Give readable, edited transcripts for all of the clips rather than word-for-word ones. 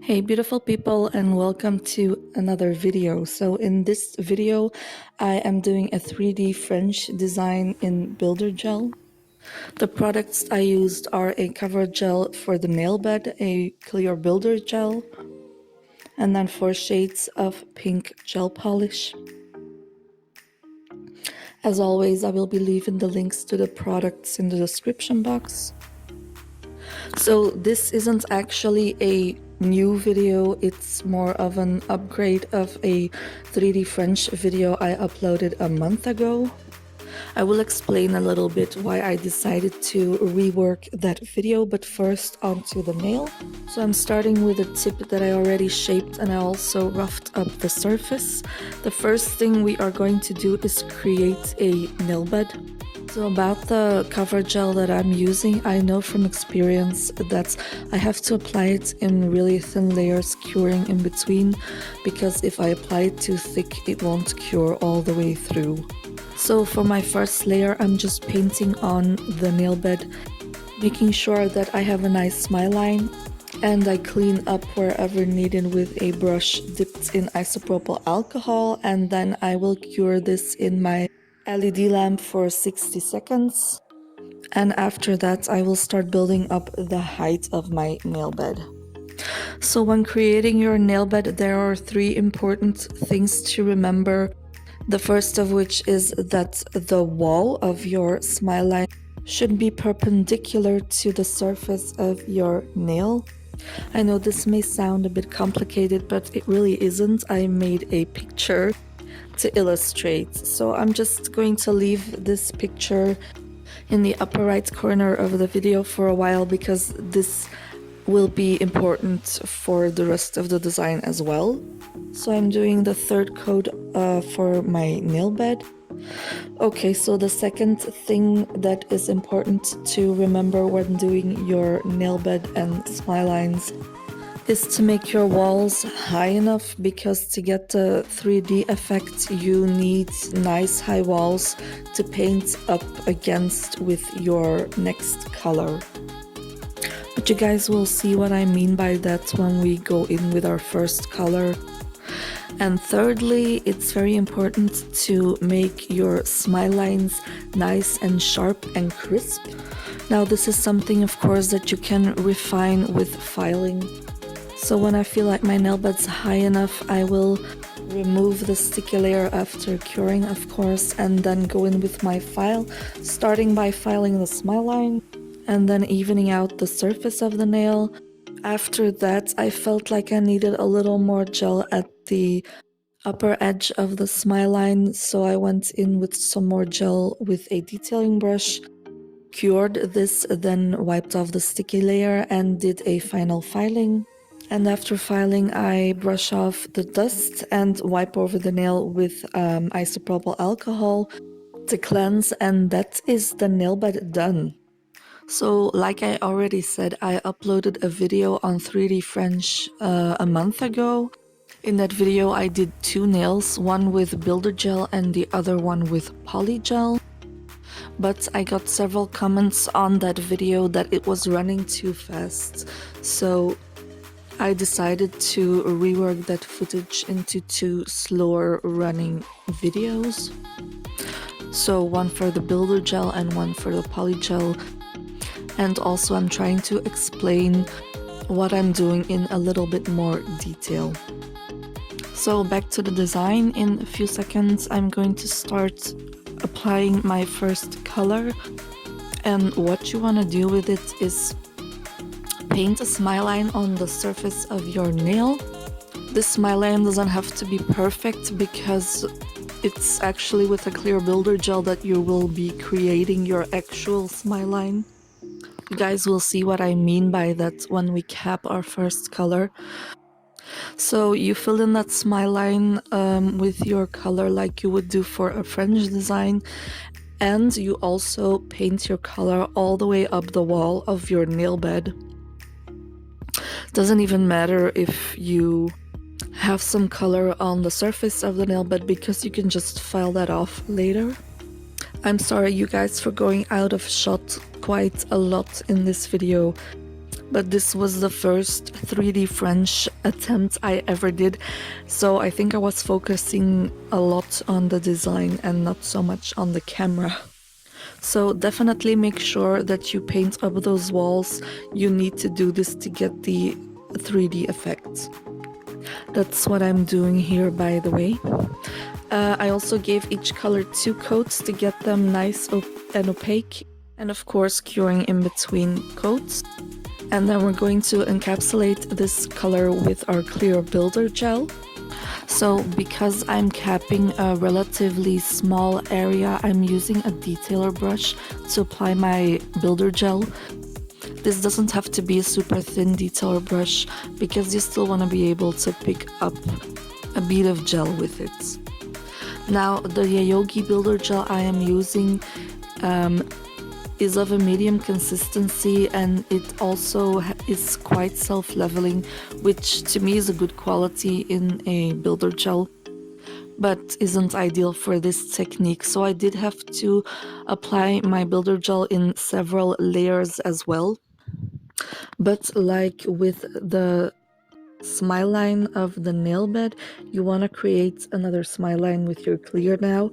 Hey beautiful people, and welcome to another video. So in this video I am doing a 3D French design in builder gel. The products I used are a cover gel for the nail bed, a clear builder gel, and then 4 shades of pink gel polish. As always, I will be leaving the links to the products in the description box. So this isn't actually a new video, it's more of an upgrade of a 3D French video I uploaded a month ago. I will explain a little bit why I decided to rework that video, but first onto the nail. So I'm starting with a tip that I already shaped, and I also roughed up the surface. The first thing we are going to do is create a nail bed. So about the cover gel that I'm using, I know from experience that I have to apply it in really thin layers, curing in between, because if I apply it too thick, it won't cure all the way through. So for my first layer, I'm just painting on the nail bed, making sure that I have a nice smile line, and I clean up wherever needed with a brush dipped in isopropyl alcohol, and then I will cure this in my LED lamp for 60 seconds. And after that, I will start building up the height of my nail bed. So when creating your nail bed, there are 3 important things to remember. The first of which is that the wall of your smile line should be perpendicular to the surface of your nail. I know this may sound a bit complicated, but it really isn't. I made a picture to illustrate. So I'm just going to leave this picture in the upper right corner of the video for a while, because this will be important for the rest of the design as well. So I'm doing the 3rd coat for my nail bed. Okay, so the second thing that is important to remember when doing your nail bed and smile lines is to make your walls high enough, because to get the 3D effect you need nice high walls to paint up against with your next color. But you guys will see what I mean by that when we go in with our first color. And thirdly, it's very important to make your smile lines nice and sharp and crisp. Now this is something, of course, that you can refine with filing. So when I feel like my nail bed's high enough, I will remove the sticky layer after curing, of course, and then go in with my file, starting by filing the smile line and then evening out the surface of the nail. After that, I felt like I needed a little more gel at the upper edge of the smile line, so I went in with some more gel with a detailing brush, cured this, then wiped off the sticky layer and did a final filing. And after filing, I brush off the dust and wipe over the nail with isopropyl alcohol to cleanse, and that is the nail bed done. So like I already said, I uploaded a video on 3D French a month ago. In that video I did 2 nails, one with builder gel and the other one with poly gel. But I got several comments on that video that it was running too fast, so I decided to rework that footage into 2 slower running videos. So one for the builder gel and one for the poly gel. And also I'm trying to explain what I'm doing in a little bit more detail. So back to the design. In a few seconds I'm going to start applying my first color, and what you want to do with it is paint a smile line on the surface of your nail. This smile line doesn't have to be perfect, because it's actually with a clear builder gel that you will be creating your actual smile line. You guys will see what I mean by that when we cap our first color. So you fill in that smile line with your color like you would do for a French design, and you also paint your color all the way up the wall of your nail bed. Doesn't even matter if you have some color on the surface of the nail bed, because you can just file that off later. I'm sorry you guys for going out of shot quite a lot in this video, but this was the first 3D French attempt I ever did, so I think I was focusing a lot on the design and not so much on the camera. So definitely make sure that you paint up those walls. You need to do this to get the 3D effect. That's what I'm doing here, by the way. I also gave each color 2 coats to get them nice and opaque, and of course curing in between coats. And then we're going to encapsulate this color with our clear builder gel. So because I'm capping a relatively small area, I'm using a detailer brush to apply my builder gel. This doesn't have to be a super thin detailer brush because you still want to be able to pick up a bit of gel with it. Now the Yayogi builder gel I am using is of a medium consistency, and it also is quite self-leveling, which to me is a good quality in a builder gel, but isn't ideal for this technique. So I did have to apply my builder gel in several layers as well. But like with the smile line of the nail bed, you want to create another smile line with your clear now.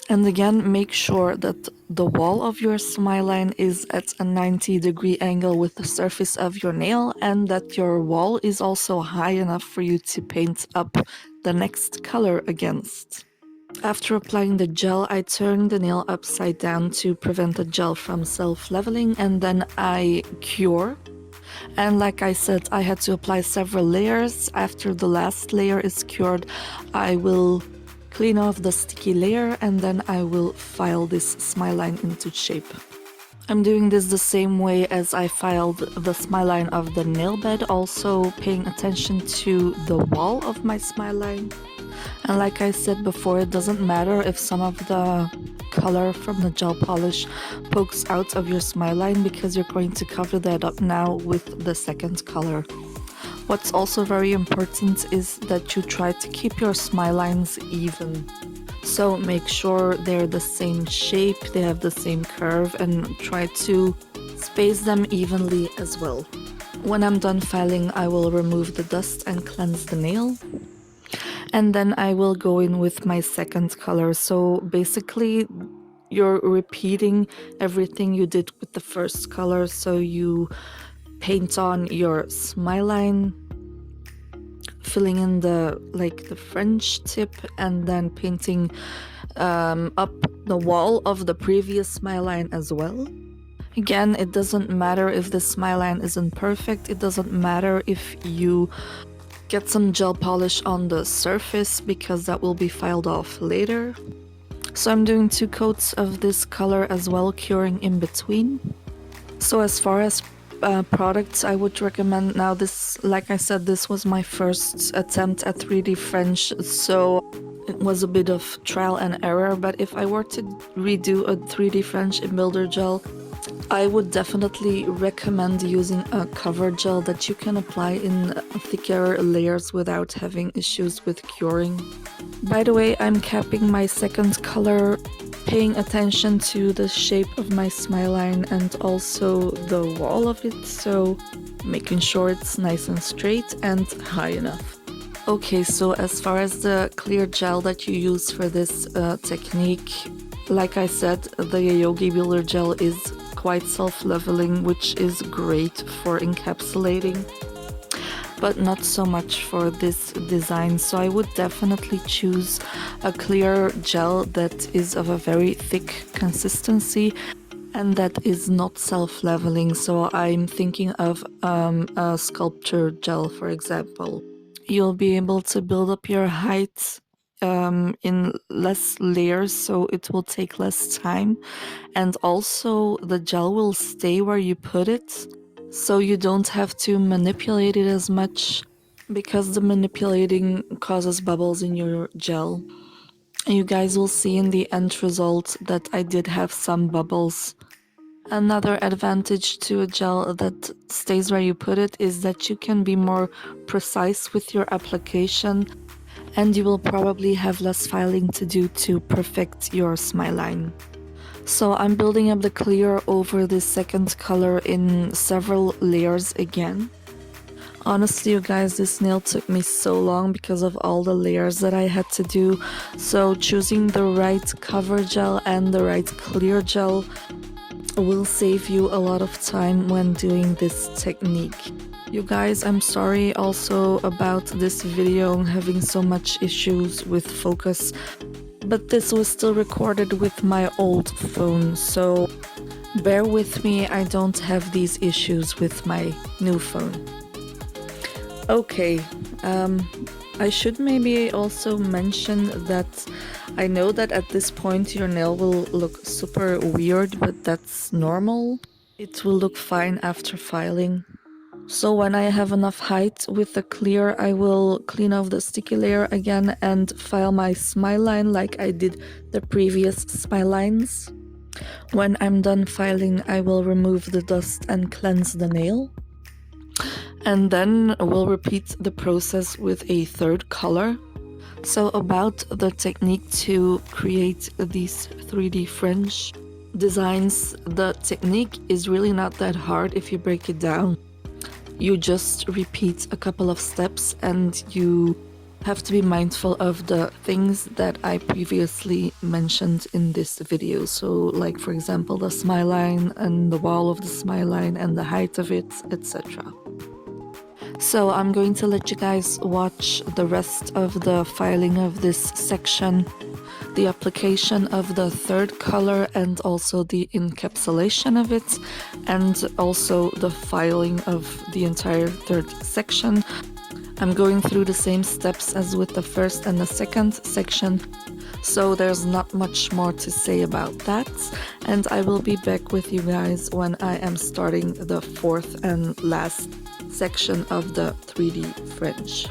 And again, make sure that the wall of your smile line is at a 90-degree angle with the surface of your nail, and that your wall is also high enough for you to paint up the next color against. After applying the gel, I turn the nail upside down to prevent the gel from self-leveling, and then I cure. And like I said, I had to apply several layers. After the last layer is cured, I will clean off the sticky layer, and then I will file this smile line into shape. I'm doing this the same way as I filed the smile line of the nail bed, also paying attention to the wall of my smile line. And like I said before, it doesn't matter if some of the color from the gel polish pokes out of your smile line, because you're going to cover that up now with the second color. What's also very important is that you try to keep your smile lines even. So make sure they're the same shape, they have the same curve, and try to space them evenly as well. When I'm done filing, I will remove the dust and cleanse the nail. And then I will go in with my second color. So basically, you're repeating everything you did with the first color. So you paint on your smile line, filling in the French tip, and then painting up the wall of the previous smile line as well. Again, it doesn't matter if the smile line isn't perfect. It doesn't matter if you get some gel polish on the surface, because that will be filed off later. So I'm doing 2 coats of this color as well, curing in between. So as far as products I would recommend, now this, like I said, this was my first attempt at 3D French, so it was a bit of trial and error. But if I were to redo a 3D French in builder gel, I would definitely recommend using a cover gel that you can apply in thicker layers without having issues with curing. By the way, I'm capping my second color, paying attention to the shape of my smile line and also the wall of it, so making sure it's nice and straight and high enough. Okay, so as far as the clear gel that you use for this technique, like I said, the Yayogi Builder Gel is quite self-leveling, which is great for encapsulating, but not so much for this design. So I would definitely choose a clear gel that is of a very thick consistency and that is not self-leveling. So I'm thinking of a sculpture gel, for example. You'll be able to build up your height in less layers, so it will take less time, and also the gel will stay where you put it, so you don't have to manipulate it as much, because the manipulating causes bubbles in your gel. You guys will see in the end result that I did have some bubbles. Another advantage to a gel that stays where you put it is that you can be more precise with your application, and you will probably have less filing to do to perfect your smile line. So I'm building up the clear over the second color in several layers again. Honestly, you guys, this nail took me so long because of all the layers that I had to do. So choosing the right cover gel and the right clear gel will save you a lot of time when doing this technique. You guys, I'm sorry also about this video having so much issues with focus, but this was still recorded with my old phone, so bear with me, I don't have these issues with my new phone. Okay, I should maybe also mention that I know that at this point your nail will look super weird, but that's normal. It will look fine after filing. So when I have enough height with the clear, I will clean off the sticky layer again and file my smile line like I did the previous smile lines. When I'm done filing, I will remove the dust and cleanse the nail. And then we'll repeat the process with a third color. So about the technique to create these 3D fringe designs, the technique is really not that hard if you break it down. You just repeat a couple of steps and you have to be mindful of the things that I previously mentioned in this video. So like for example the smile line and the wall of the smile line and the height of it, etc. So I'm going to let you guys watch the rest of the filing of this section, the application of the third color and also the encapsulation of it, and also the filing of the entire third section. I'm going through the same steps as with the first and the second section, so there's not much more to say about that, and I will be back with you guys when I am starting the fourth and last section of the 3D fringe.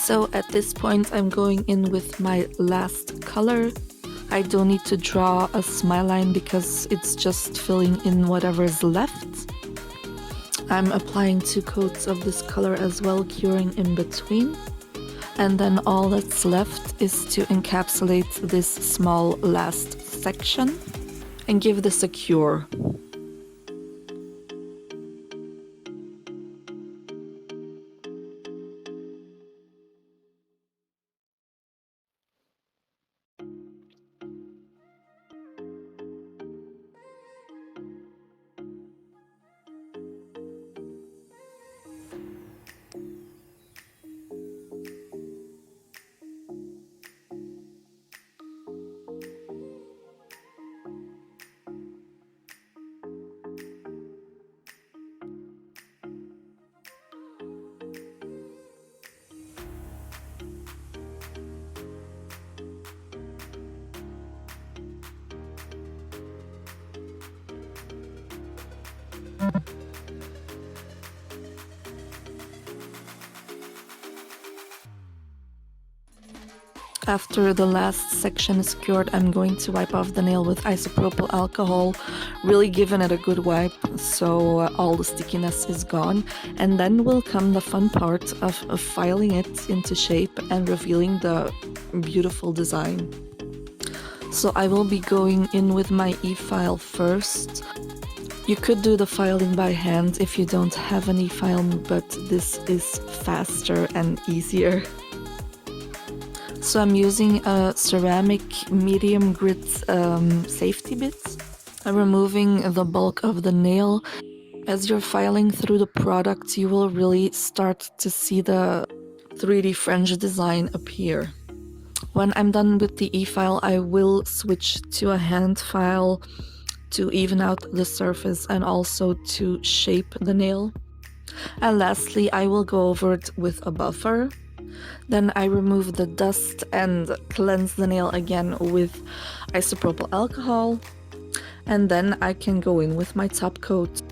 So at this point I'm going in with my last color. I don't need to draw a smile line because it's just filling in whatever's left. I'm applying 2 coats of this color as well, curing in between. And then all that's left is to encapsulate this small last section and give this a cure. After the last section is cured, I'm going to wipe off the nail with isopropyl alcohol, really giving it a good wipe so all the stickiness is gone. And then will come the fun part of filing it into shape and revealing the beautiful design. So I will be going in with my e-file first. You could do the filing by hand if you don't have an e-file, but this is faster and easier. So I'm using a ceramic medium grit safety bit. I'm removing the bulk of the nail. As you're filing through the product, you will really start to see the 3D French design appear. When I'm done with the e-file, I will switch to a hand file to even out the surface and also to shape the nail. And lastly, I will go over it with a buffer. Then I remove the dust and cleanse the nail again with isopropyl alcohol. And then I can go in with my top coat.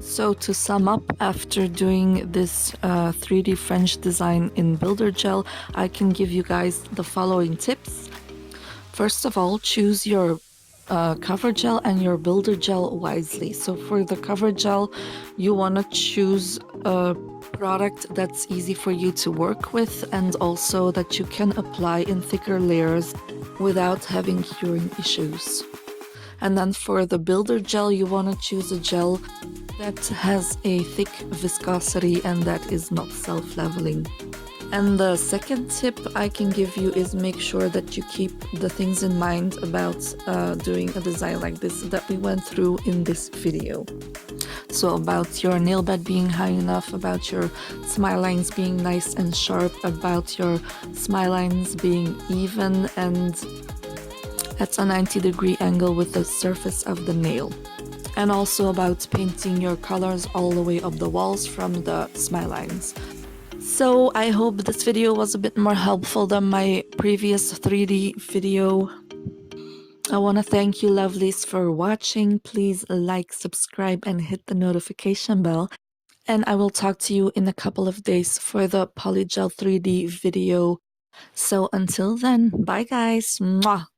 So to sum up, after doing this 3D French design in Builder Gel, I can give you guys the following tips. First of all, choose your cover gel and your builder gel wisely. So for the cover gel, you want to choose a product that's easy for you to work with and also that you can apply in thicker layers without having curing issues. And then for the builder gel, you want to choose a gel that has a thick viscosity and that is not self-leveling. And the second tip I can give you is make sure that you keep the things in mind about doing a design like this that we went through in this video. So about your nail bed being high enough, about your smile lines being nice and sharp, about your smile lines being even and at a 90-degree angle with the surface of the nail. And also about painting your colors all the way up the walls from the smile lines. So I hope this video was a bit more helpful than my previous 3D video. I want to thank you lovelies for watching. Please like, subscribe and hit the notification bell. And I will talk to you in a couple of days for the Polygel 3D video. So until then, bye guys. Mwah.